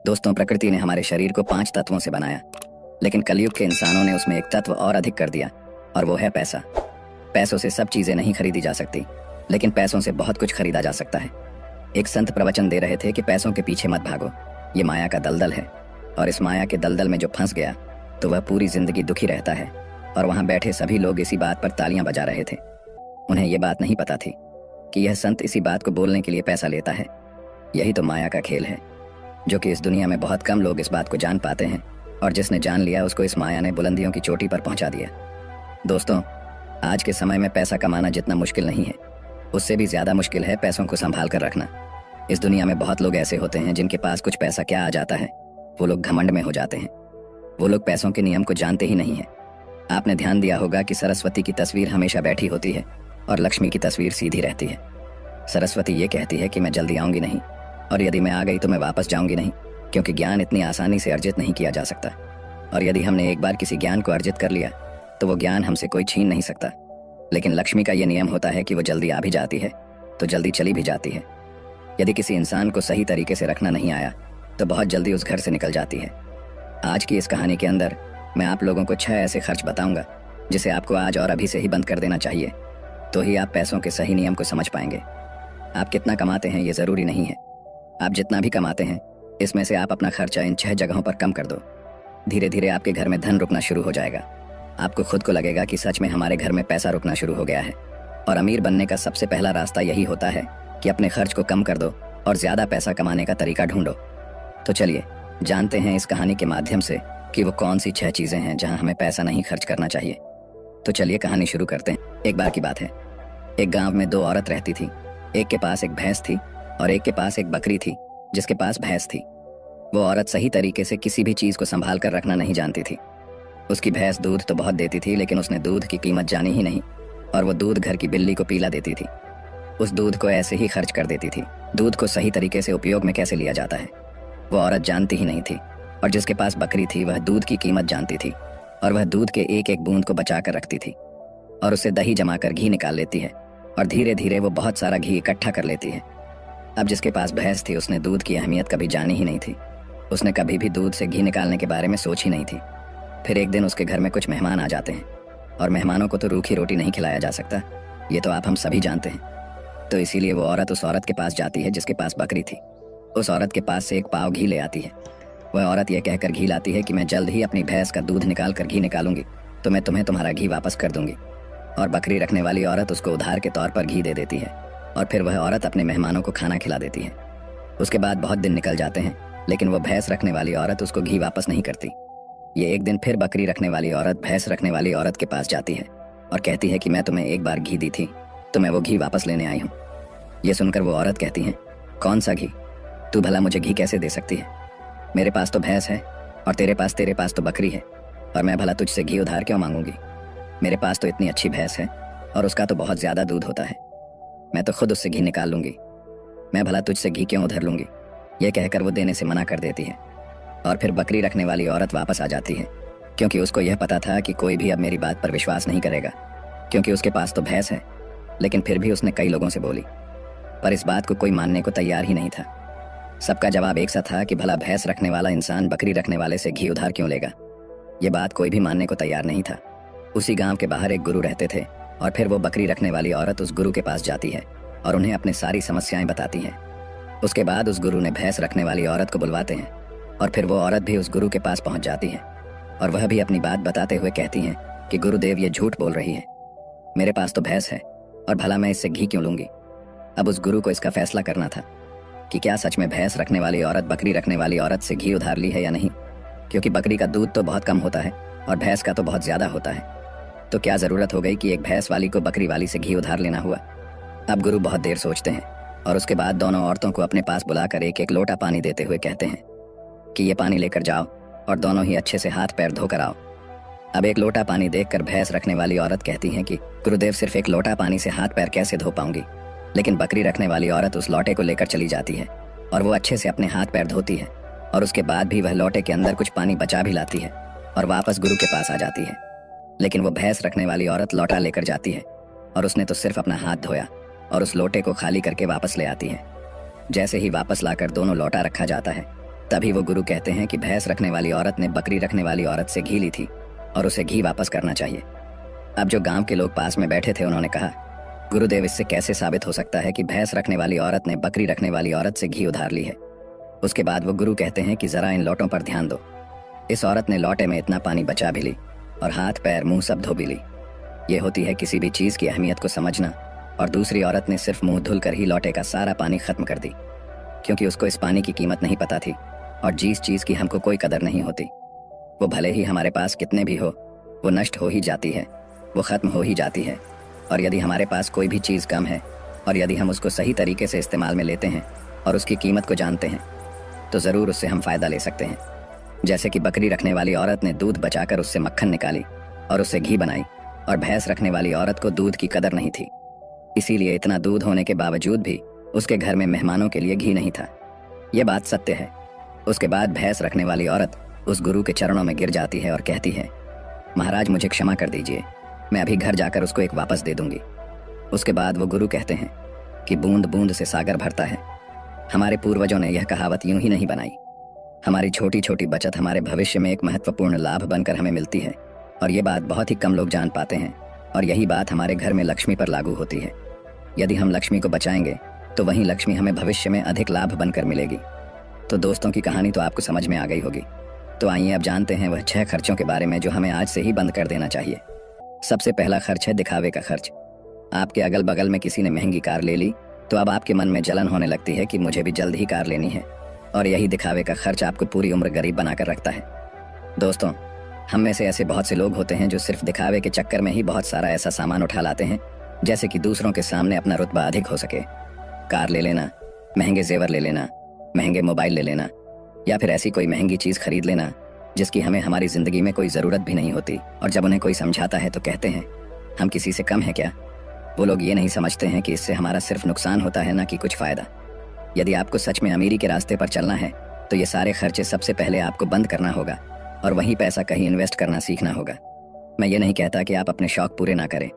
दोस्तों, प्रकृति ने हमारे शरीर को 5 तत्वों से बनाया, लेकिन कलयुग के इंसानों ने उसमें एक तत्व और अधिक कर दिया, और वो है पैसा। पैसों से सब चीजें नहीं खरीदी जा सकती, लेकिन पैसों से बहुत कुछ खरीदा जा सकता है। एक संत प्रवचन दे रहे थे कि पैसों के पीछे मत भागो, ये माया का दलदल है, और इस माया के दलदल में जो फंस गया तो वह पूरी जिंदगी दुखी रहता है। और वहां बैठे सभी लोग इसी बात पर तालियां बजा रहे थे। उन्हें यह बात नहीं पता थी कि यह संत इसी बात को बोलने के लिए पैसा लेता है। यही तो माया का खेल है, जो कि इस दुनिया में बहुत कम लोग इस बात को जान पाते हैं, और जिसने जान लिया उसको इस माया ने बुलंदियों की चोटी पर पहुंचा दिया। दोस्तों, आज के समय में पैसा कमाना जितना मुश्किल नहीं है, उससे भी ज्यादा मुश्किल है पैसों को संभाल कर रखना। इस दुनिया में बहुत लोग ऐसे होते हैं जिनके पास कुछ पैसा क्या आ जाता है, वो लोग घमंड में हो जाते हैं। वो लोग पैसों के नियम को जानते ही नहीं है। आपने ध्यान दिया होगा कि सरस्वती की तस्वीर हमेशा बैठी होती है और लक्ष्मी की तस्वीर सीधी रहती है। सरस्वती ये कहती है कि मैं जल्दी आऊंगी नहीं, और यदि मैं आ गई तो मैं वापस जाऊंगी नहीं, क्योंकि ज्ञान इतनी आसानी से अर्जित नहीं किया जा सकता। और यदि हमने एक बार किसी ज्ञान को अर्जित कर लिया तो वो ज्ञान हमसे कोई छीन नहीं सकता। लेकिन लक्ष्मी का ये नियम होता है कि वो जल्दी आ भी जाती है तो जल्दी चली भी जाती है। यदि किसी इंसान को सही तरीके से रखना नहीं आया तो बहुत जल्दी उस घर से निकल जाती है। आज की इस कहानी के अंदर मैं आप लोगों को 6 ऐसे खर्च बताऊंगा जिसे आपको आज और अभी से ही बंद कर देना चाहिए, तो ही आप पैसों के सही नियम को समझ पाएंगे। आप कितना कमाते हैं ये जरूरी नहीं है। आप जितना भी कमाते हैं इसमें से आप अपना खर्चा इन 6 जगहों पर कम कर दो। धीरे धीरे आपके घर में धन रुकना शुरू हो जाएगा। आपको खुद को लगेगा कि सच में हमारे घर में पैसा रुकना शुरू हो गया है। और अमीर बनने का सबसे पहला रास्ता यही होता है कि अपने खर्च को कम कर दो और ज्यादा पैसा कमाने का तरीका ढूंढो। तो चलिए जानते हैं इस कहानी के माध्यम से कि वो कौन सी 6 चीजें हैं जहां हमें पैसा नहीं खर्च करना चाहिए। तो चलिए कहानी शुरू करते हैं। एक बार की बात है, एक गांव में 2 औरत रहती थी। एक के पास एक भैंस थी और एक के पास एक बकरी थी जिसके पास भैंस थी। वो औरत सही तरीके से किसी भी चीज को संभाल कर रखना नहीं जानती थी। उसकी भैंस दूध तो बहुत देती थी, लेकिन उसने दूध की कीमत जानी ही नहीं, और वो दूध घर की बिल्ली को पिला देती थी। उस दूध को ऐसे ही खर्च कर देती थी। दूध को सही तरीके से उपयोग में कैसे लिया जाता है वो औरत जानती ही नहीं थी। और जिसके पास बकरी थी वह दूध की कीमत जानती थी, और वह दूध के एक एक बूंद को बचा कर रखती थी, और उससे दही जमा कर घी निकाल लेती है, और धीरे धीरे वो बहुत सारा घी इकट्ठा कर लेती है। अब जिसके पास भैंस थी उसने दूध की अहमियत कभी जानी ही नहीं थी। उसने कभी भी दूध से घी निकालने के बारे में सोच ही नहीं थी। फिर एक दिन उसके घर में कुछ मेहमान आ जाते हैं, और मेहमानों को तो रूखी रोटी नहीं खिलाया जा सकता, ये तो आप हम सभी जानते हैं। तो इसीलिए वो औरत उस औरत के पास जाती है जिसके पास बकरी थी। उस औरत के पास से एक पाव घी ले आती है। वह औरत यह कहकर घी लाती है कि मैं जल्द ही अपनी भैंस का दूध निकाल कर घी निकालूंगी तो मैं तुम्हें तुम्हारा घी वापस कर दूंगी। और बकरी रखने वाली औरत उसको उधार के तौर पर घी दे देती है, और फिर वह औरत अपने मेहमानों को खाना खिला देती है। उसके बाद बहुत दिन निकल जाते हैं, लेकिन वो भैंस रखने वाली औरत उसको घी वापस नहीं करती। ये एक दिन फिर बकरी रखने वाली औरत भैंस रखने वाली औरत के पास जाती है और कहती है कि मैं तुम्हें एक बार घी दी थी तो मैं वो घी वापस लेने आई हूँ। ये सुनकर वो औरत कहती है, कौन सा घी? तू भला मुझे घी कैसे दे सकती है? मेरे पास तो भैंस है और तेरे पास तो बकरी है, और मैं भला तुझसे घी उधार क्यों मांगूंगी? मेरे पास तो इतनी अच्छी भैंस है और उसका तो बहुत ज्यादा दूध होता है, मैं तो खुद उससे घी निकाल लूंगी, मैं भला तुझसे घी क्यों उधार लूंगी? यह कहकर वो देने से मना कर देती है। और फिर बकरी रखने वाली औरत वापस आ जाती है, क्योंकि उसको यह पता था कि कोई भी अब मेरी बात पर विश्वास नहीं करेगा, क्योंकि उसके पास तो भैंस है। लेकिन फिर भी उसने कई लोगों से बोली, पर इस बात को कोई मानने को तैयार ही नहीं था। सबका जवाब एक सा था कि भला भैंस रखने वाला इंसान बकरी रखने वाले से घी उधार क्यों लेगा। ये बात कोई भी मानने को तैयार नहीं था। उसी गांव के बाहर एक गुरु रहते थे, और फिर वो बकरी रखने वाली औरत उस गुरु के पास जाती है और उन्हें अपनी सारी समस्याएं बताती हैं। उसके बाद उस गुरु ने भैंस रखने वाली औरत को बुलवाते हैं, और फिर वो औरत भी उस गुरु के पास पहुंच जाती है, और वह भी अपनी बात बताते हुए कहती हैं कि गुरुदेव ये झूठ बोल रही है, मेरे पास तो भैंस है और भला मैं इससे घी क्यों लूंगी। अब उस गुरु को इसका फैसला करना था कि क्या सच में भैंस रखने वाली औरत बकरी रखने वाली औरत से घी उधार ली है या नहीं, क्योंकि बकरी का दूध तो बहुत कम होता है और भैंस का तो बहुत ज्यादा होता है। तो क्या जरूरत हो गई कि एक भैंस वाली को बकरी वाली से घी उधार लेना हुआ। अब गुरु बहुत देर सोचते हैं, और उसके बाद दोनों औरतों को अपने पास बुलाकर एक एक लोटा पानी देते हुए कहते हैं कि ये पानी लेकर जाओ और दोनों ही अच्छे से हाथ पैर धोकर आओ। अब एक लोटा पानी देखकर भैंस रखने वाली औरत कहती है कि गुरुदेव सिर्फ एक लोटा पानी से हाथ पैर कैसे धो पाऊंगी। लेकिन बकरी रखने वाली औरत उस लोटे को लेकर चली जाती है, और वो अच्छे से अपने हाथ पैर धोती है, और उसके बाद भी वह लोटे के अंदर कुछ पानी बचा भी लाती है और वापस गुरु के पास आ जाती है। लेकिन वो भैंस रखने वाली औरत लोटा लेकर जाती है, और उसने तो सिर्फ अपना हाथ धोया और उस लोटे को खाली करके वापस ले आती है। जैसे ही वापस लाकर दोनों लोटा रखा जाता है, तभी वो गुरु कहते हैं कि भैंस रखने वाली औरत ने बकरी रखने वाली औरत से घी ली थी और उसे घी वापस करना चाहिए। अब जो गांव के लोग पास में बैठे थे उन्होंने कहा, गुरुदेव, इससे कैसे साबित हो सकता है कि भैंस रखने वाली औरत ने बकरी रखने वाली औरत से घी उधार ली है। उसके बाद वो गुरु कहते हैं कि जरा इन लौटों पर ध्यान दो। इस औरत ने लौटे में इतना पानी बचा भी ली और हाथ पैर मुंह सब धो भी ली। ये होती है किसी भी चीज की अहमियत को समझना। और दूसरी औरत ने सिर्फ मुंह धुल कर ही लौटे का सारा पानी खत्म कर दी, क्योंकि उसको इस पानी की कीमत नहीं पता थी और जिस चीज की हमको कोई कदर नहीं होती, वो भले ही हमारे पास कितने भी हो, वो नष्ट हो ही जाती है, वो खत्म हो ही जाती है। और यदि हमारे पास कोई भी चीज कम है और यदि हम उसको सही तरीके से इस्तेमाल में लेते हैं और उसकी कीमत को जानते हैं तो जरूर उससे हम फायदा ले सकते हैं। जैसे कि बकरी रखने वाली औरत ने दूध बचाकर उससे मक्खन निकाली और उससे घी बनाई, और भैंस रखने वाली औरत को दूध की कदर नहीं थी, इसीलिए इतना दूध होने के बावजूद भी उसके घर में मेहमानों के लिए घी नहीं था। यह बात सत्य है। उसके बाद भैंस रखने वाली औरत उस गुरु के चरणों में गिर जाती है और कहती है, महाराज मुझे क्षमा कर दीजिए, मैं अभी घर जाकर उसको एक वापस दे दूंगी। उसके बाद वो गुरु कहते हैं कि बूंद बूंद से सागर भरता है। हमारे पूर्वजों ने यह कहावत यूं ही नहीं बनाई। हमारी छोटी छोटी बचत हमारे भविष्य में एक महत्वपूर्ण लाभ बनकर हमें मिलती है, और ये बात बहुत ही कम लोग जान पाते हैं। और यही बात हमारे घर में लक्ष्मी पर लागू होती है। यदि हम लक्ष्मी को बचाएंगे तो वहीं लक्ष्मी हमें भविष्य में अधिक लाभ बनकर मिलेगी। तो दोस्तों की कहानी तो आपको समझ में आ गई होगी। तो आइए अब जानते हैं वह 6 खर्चों के बारे में जो हमें आज से ही बंद कर देना चाहिए। सबसे पहला खर्च है दिखावे का खर्च। आपके अगल बगल में किसी ने महंगी कार ले ली तो अब आपके मन में जलन होने लगती है कि मुझे भी जल्द ही कार लेनी है, और यही दिखावे का खर्च आपको पूरी उम्र गरीब बनाकर रखता है। दोस्तों, हम में से ऐसे बहुत से लोग होते हैं जो सिर्फ दिखावे के चक्कर में ही बहुत सारा ऐसा सामान उठा लाते हैं, जैसे कि दूसरों के सामने अपना रुतबा अधिक हो सके। कार ले लेना, महंगे जेवर ले लेना, महंगे मोबाइल ले लेना, या फिर ऐसी कोई महंगी चीज खरीद लेना जिसकी हमें हमारी जिंदगी में कोई जरूरत भी नहीं होती। और जब उन्हें कोई समझाता है तो कहते हैं, हम किसी से कम है क्या? वो लोग ये नहीं समझते हैं कि इससे हमारा सिर्फ नुकसान होता है, ना कि कुछ फायदा। यदि आपको सच में अमीरी के रास्ते पर चलना है तो ये सारे खर्चे सबसे पहले आपको बंद करना होगा और वहीं पैसा कहीं इन्वेस्ट करना सीखना होगा। मैं ये नहीं कहता कि आप अपने शौक पूरे ना करें।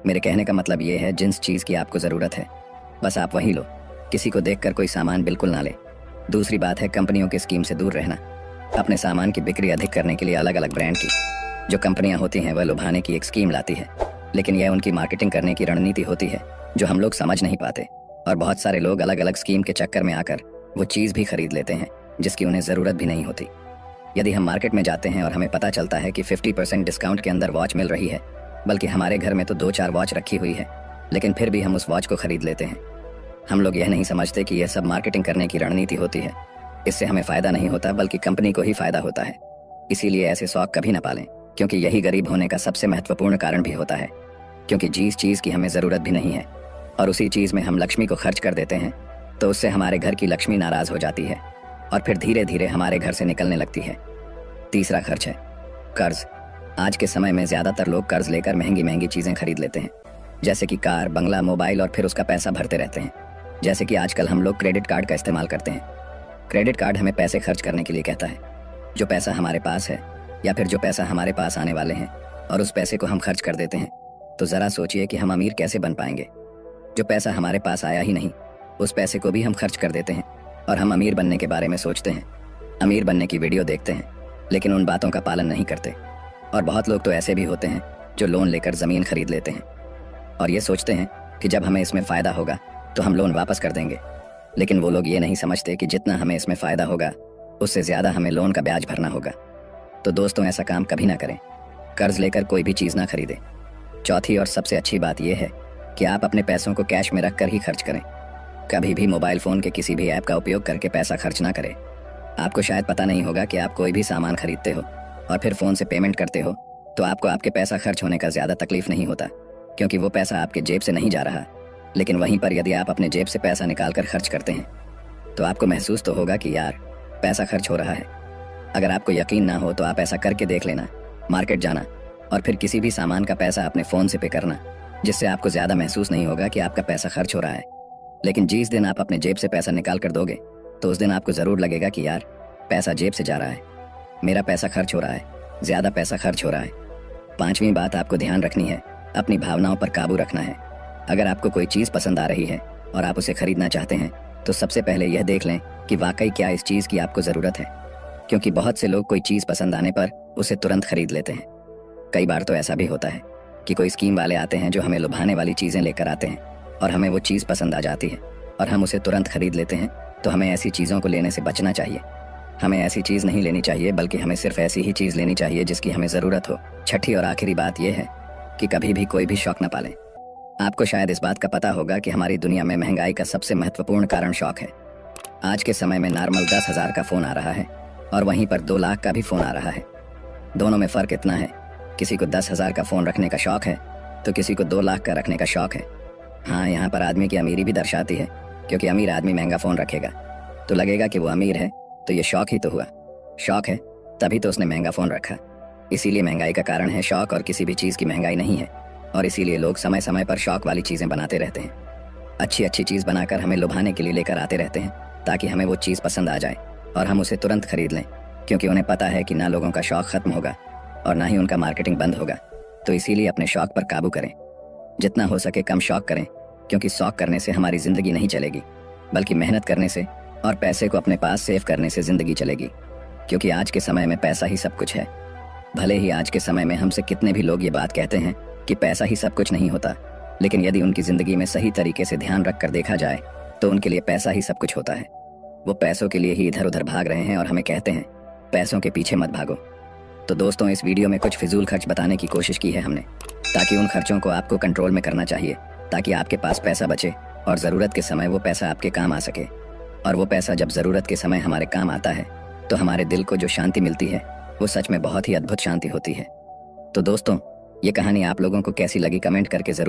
मेरे कहने का मतलब ये है, जिस चीज़ की आपको ज़रूरत है बस आप वही लो, किसी को देखकर कोई सामान बिल्कुल ना ले। दूसरी बात है कंपनियों की स्कीम से दूर रहना। अपने सामान की बिक्री अधिक करने के लिए अलग अलग ब्रांड की जो कंपनियां होती हैं वह लुभाने की एक स्कीम लाती है, लेकिन यह उनकी मार्केटिंग करने की रणनीति होती है जो हम लोग समझ नहीं पाते। और बहुत सारे लोग अलग अलग स्कीम के चक्कर में आकर वो चीज़ भी खरीद लेते हैं जिसकी उन्हें ज़रूरत भी नहीं होती। यदि हम मार्केट में जाते हैं और हमें पता चलता है कि 50% डिस्काउंट के अंदर वॉच मिल रही है, बल्कि हमारे घर में तो 2-4 वॉच रखी हुई है, लेकिन फिर भी हम उस वॉच को खरीद लेते हैं। हम लोग यह नहीं समझते कि यह सब मार्केटिंग करने की रणनीति होती है। इससे हमें फ़ायदा नहीं होता बल्कि कंपनी को ही फ़ायदा होता है। इसीलिए ऐसे शौक कभी ना पालें, क्योंकि यही गरीब होने का सबसे महत्वपूर्ण कारण भी होता है। क्योंकि जिस चीज़ की हमें ज़रूरत भी नहीं है और उसी चीज़ में हम लक्ष्मी को खर्च कर देते हैं तो उससे हमारे घर की लक्ष्मी नाराज़ हो जाती है और फिर धीरे धीरे हमारे घर से निकलने लगती है। तीसरा खर्च है कर्ज। आज के समय में ज़्यादातर लोग कर्ज लेकर महंगी महंगी चीज़ें खरीद लेते हैं, जैसे कि कार, बंगला, मोबाइल, और फिर उसका पैसा भरते रहते हैं। जैसे कि आजकल हम लोग क्रेडिट कार्ड का इस्तेमाल करते हैं। क्रेडिट कार्ड हमें पैसे खर्च करने के लिए कहता है। जो पैसा हमारे पास है या फिर जो पैसा हमारे पास आने वाले हैं और उस पैसे को हम खर्च कर देते हैं, तो ज़रा सोचिए कि हम अमीर कैसे बन पाएंगे। जो पैसा हमारे पास आया ही नहीं, उस पैसे को भी हम खर्च कर देते हैं और हम अमीर बनने के बारे में सोचते हैं, अमीर बनने की वीडियो देखते हैं, लेकिन उन बातों का पालन नहीं करते। और बहुत लोग तो ऐसे भी होते हैं जो लोन लेकर ज़मीन खरीद लेते हैं और ये सोचते हैं कि जब हमें इसमें फ़ायदा होगा तो हम लोन वापस कर देंगे, लेकिन वो लोग ये नहीं समझते कि जितना हमें इसमें फ़ायदा होगा उससे ज़्यादा हमें लोन का ब्याज भरना होगा। तो दोस्तों, ऐसा काम कभी ना करें, कर्ज लेकर कोई भी चीज़ ना खरीदें। चौथी और सबसे अच्छी बात यह है कि आप अपने पैसों को कैश में रख कर ही खर्च करें। कभी भी मोबाइल फ़ोन के किसी भी ऐप का उपयोग करके पैसा खर्च ना करें। आपको शायद पता नहीं होगा कि आप कोई भी सामान खरीदते हो और फिर फ़ोन से पेमेंट करते हो तो आपको आपके पैसा खर्च होने का ज़्यादा तकलीफ नहीं होता, क्योंकि वो पैसा आपके जेब से नहीं जा रहा। लेकिन वहीं पर यदि आप अपने जेब से पैसा निकाल कर खर्च करते हैं तो आपको महसूस तो होगा कि यार पैसा खर्च हो रहा है। अगर आपको यकीन ना हो तो आप ऐसा करके देख लेना, मार्केट जाना और फिर किसी भी सामान का पैसा अपने फ़ोन से पे करना, जिससे आपको ज़्यादा महसूस नहीं होगा कि आपका पैसा खर्च हो रहा है। लेकिन जिस दिन आप अपने जेब से पैसा निकाल कर दोगे तो उस दिन आपको ज़रूर लगेगा कि यार पैसा जेब से जा रहा है, मेरा पैसा खर्च हो रहा है, ज़्यादा पैसा खर्च हो रहा है। 5वीं बात आपको ध्यान रखनी है, अपनी भावनाओं पर काबू रखना है। अगर आपको कोई चीज़ पसंद आ रही है और आप उसे खरीदना चाहते हैं तो सबसे पहले यह देख लें कि वाकई क्या इस चीज़ की आपको ज़रूरत है, क्योंकि बहुत से लोग कोई चीज़ पसंद आने पर उसे तुरंत खरीद लेते हैं। कई बार तो ऐसा भी होता है कि कोई स्कीम वाले आते हैं जो हमें लुभाने वाली चीज़ें लेकर आते हैं और हमें वो चीज़ पसंद आ जाती है और हम उसे तुरंत खरीद लेते हैं। तो हमें ऐसी चीज़ों को लेने से बचना चाहिए। हमें ऐसी चीज़ नहीं लेनी चाहिए, बल्कि हमें सिर्फ ऐसी ही चीज़ लेनी चाहिए जिसकी हमें ज़रूरत हो। छठी और आखिरी बात यह है कि कभी भी कोई भी शौक न पालें। आपको शायद इस बात का पता होगा कि हमारी दुनिया में महंगाई का सबसे महत्वपूर्ण कारण शौक है। आज के समय में नॉर्मल 10,000 का फ़ोन आ रहा है और वहीं पर 2 लाख का भी फ़ोन आ रहा है। दोनों में फ़र्क इतना है, किसी को 10,000 का फ़ोन रखने का शौक है तो किसी को 2 लाख का रखने का शौक है। हाँ, यहाँ पर आदमी की अमीरी भी दर्शाती है, क्योंकि अमीर आदमी महंगा फ़ोन रखेगा तो लगेगा कि वो अमीर है, तो ये शौक ही तो हुआ। शौक है तभी तो उसने महंगा फ़ोन रखा। इसीलिए महंगाई का कारण है शौक, और किसी भी चीज़ की महंगाई नहीं है। और इसीलिए लोग समय समय पर शौक वाली चीज़ें बनाते रहते हैं, अच्छी अच्छी चीज़ बनाकर हमें लुभाने के लिए लेकर आते रहते हैं, ताकि हमें वो चीज़ पसंद आ जाए और हम उसे तुरंत खरीद लें, क्योंकि उन्हें पता है कि ना लोगों का शौक ख़त्म होगा और ना ही उनका मार्केटिंग बंद होगा। तो इसीलिए अपने शौक पर काबू करें, जितना हो सके कम शौक करें, क्योंकि शौक करने से हमारी ज़िंदगी नहीं चलेगी, बल्कि मेहनत करने से और पैसे को अपने पास सेव करने से ज़िंदगी चलेगी। क्योंकि आज के समय में पैसा ही सब कुछ है। भले ही आज के समय में हमसे कितने भी लोग ये बात कहते हैं कि पैसा ही सब कुछ नहीं होता, लेकिन यदि उनकी ज़िंदगी में सही तरीके से ध्यान रख कर देखा जाए तो उनके लिए पैसा ही सब कुछ होता है। वो पैसों के लिए ही इधर उधर भाग रहे हैं और हमें कहते हैं पैसों के पीछे मत भागो। तो दोस्तों, इस वीडियो में कुछ फिजूल खर्च बताने की कोशिश की है हमने, ताकि उन खर्चों को आपको कंट्रोल में करना चाहिए, ताकि आपके पास पैसा बचे और ज़रूरत के समय वो पैसा आपके काम आ सके। और वो पैसा जब ज़रूरत के समय हमारे काम आता है तो हमारे दिल को जो शांति मिलती है वो सच में बहुत ही अद्भुत शांति होती है। तो दोस्तों, ये कहानी आप लोगों को कैसी लगी कमेंट करके ज़रूर